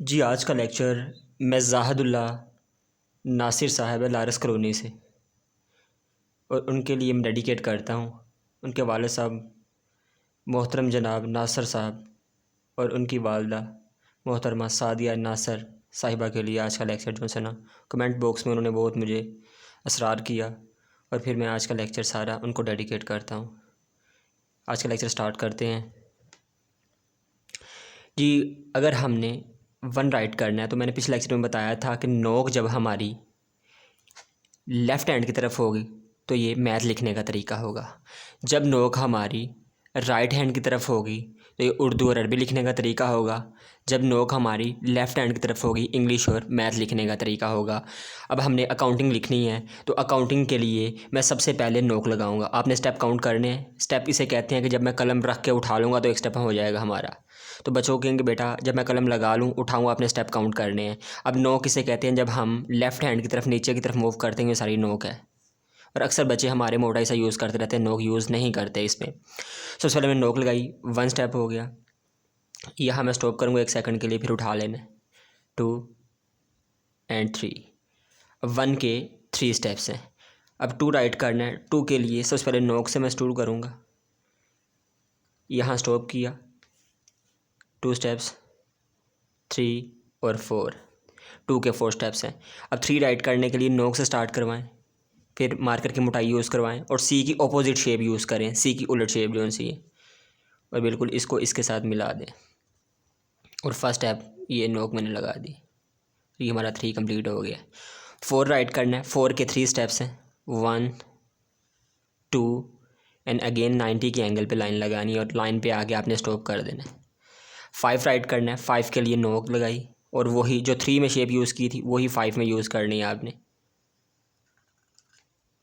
जी, आज का लेक्चर मैं ज़ाहिदुल्लाह नासिर साहब है लारस कॉलोनी से, और उनके लिए मैं डेडिकेट करता हूँ। उनके वालिद साहब मोहतरम जनाब नासिर साहब और उनकी वालदा मोहतरमा सादिया नासिर साहिबा के लिए आज का लेक्चर जो है ना, कमेंट बॉक्स में उन्होंने बहुत मुझे असरार किया और फिर मैं आज का लेक्चर सारा उनको डेडिकेट करता हूँ। आज का लेक्चर स्टार्ट करते हैं जी। अगर हमने वन राइट करना है तो मैंने पिछले लेक्चर में बताया था कि नोक जब हमारी लेफ़्ट हैंड की तरफ होगी तो ये मैथ लिखने का तरीका होगा। जब नोक हमारी राइट हैंड की तरफ होगी तो ये उर्दू और अरबी लिखने का तरीका होगा। जब नोक हमारी लेफ़्ट हैंड की तरफ होगी इंग्लिश और मैथ लिखने का तरीका होगा। अब हमने अकाउंटिंग लिखनी है तो अकाउंटिंग के लिए मैं सबसे पहले नोक लगाऊंगा। आपने स्टेप काउंट करने हैं। स्टेप इसे कहते हैं कि जब मैं कलम रख के उठा लूँगा तो एक स्टेप हो जाएगा हमारा। तो बच्चों कहेंगे बेटा जब मैं कलम लगा लूँ उठाऊँ आपने स्टेप काउंट करने हैं। अब नोक किसे कहते हैं? जब हम लेफ़्ट हैंड की तरफ नीचे की तरफ मूव करते हैं ये सारी नोक है। और अक्सर बच्चे हमारे मोटा सा यूज़ करते रहते हैं, नोक यूज़ नहीं करते इसमें। सबसे पहले मैंने नोक लगाई, वन स्टेप हो गया। यहाँ मैं स्टॉप करूँगा 1 सेकंड के लिए, फिर उठा लेना 2 एंड 3। वन के 3 स्टेप्स हैं। अब 2 राइट करना है। 2 के लिए सबसे पहले नोक से मैं शुरू करूँगा। यहाँ स्टॉप किया, 2 स्टेप्स 3 और 4। 2 के 4 स्टेप्स हैं। अब 3 राइट करने के लिए नोक से स्टार्ट करवाएं, फिर मार्कर की मोटाई यूज़ करवाएं और सी की ऑपोजिट शेप यूज़ करें, सी की उलट शेप जो सी है, और बिल्कुल इसको इसके साथ मिला दें। और फर्स्ट स्टेप ये नोक मैंने लगा दी। ये हमारा 3 कंप्लीट हो गया। 4 राइट करना है। 4 के 3 स्टेप्स हैं, 1 2 एंड अगेन 90 के एंगल पे लाइन लगानी है और लाइन पे आके आपने स्टॉप कर देना है। 5 राइट करना है। 5 के लिए नोक लगाई और वही जो 3 में शेप यूज़ की थी वही 5 में यूज़ करनी है आपने,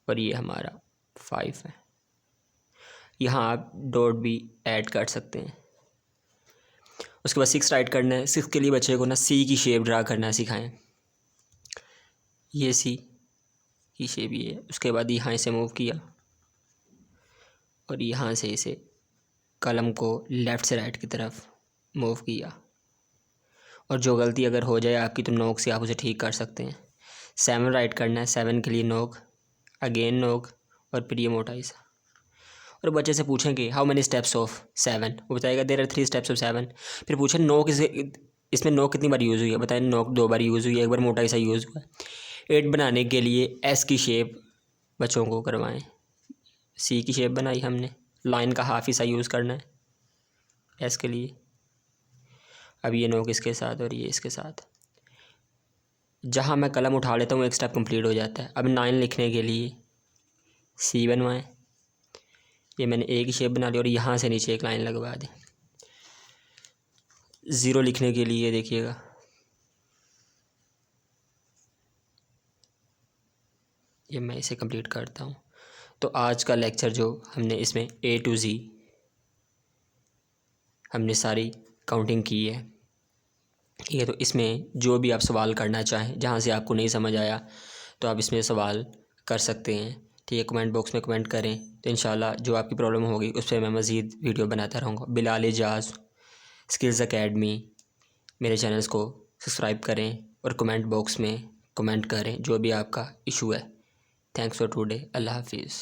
और ये हमारा 5 है। यहाँ आप डॉट भी ऐड कर सकते हैं। उसके बाद 6 राइट करना है। 6 के लिए बच्चे को ना सी की शेप ड्रा करना सिखाएं। ये सी की शेप ये है। उसके बाद यहाँ इसे मूव किया और यहाँ से इसे कलम को लेफ़्ट से राइट की तरफ मूव किया, और जो गलती अगर हो जाए आपकी तो नोक से आप उसे ठीक कर सकते हैं। 7 राइट करना है। 7 के लिए नोक, अगेन नोक और फिर ये मोटा सा। और बच्चे से पूछेंगे हाउ मेनी स्टेप्स ऑफ 7, वो बताएगा देयर आर 3 स्टेप्स ऑफ 7। फिर पूछें नोक इसमें नोक कितनी बार यूज़ हुई है, बताएं नोक 2 बार यूज़ हुई है, एक बार मोटा सा यूज़ हुआ है। 8 बनाने के लिए एस की शेप बच्चों को करवाएं। सी की शेप बनाई हमने, लाइन का हाफ हिस्सा यूज़ करना है एस के लिए। अब ये नोक इसके साथ और ये इसके साथ। जहाँ मैं कलम उठा लेता हूँ एक स्टेप कंप्लीट हो जाता है। अब 9 लिखने के लिए सी बनवाएं। ये मैंने एक ही शेप बना ली और यहाँ से नीचे एक लाइन लगवा दी। 0 लिखने के लिए देखिएगा, ये मैं इसे कंप्लीट करता हूँ। तो आज का लेक्चर जो हमने इसमें A to Z हमने सारी काउंटिंग की है। ठीक है, तो इसमें जो भी आप सवाल करना चाहें, जहाँ से आपको नहीं समझ आया तो आप इसमें सवाल कर सकते हैं। ठीक है, कमेंट बॉक्स में कमेंट करें तो इंशाल्लाह जो आपकी प्रॉब्लम होगी उस पर मैं मज़ीद वीडियो बनाता रहूँगा। बिलाल एजाज़ स्किल्स एकेडमी मेरे चैनल्स को सब्सक्राइब करें और कमेंट बॉक्स में कमेंट करें जो भी आपका इशू है। Thanks for today. अल्लाह हाफिज़।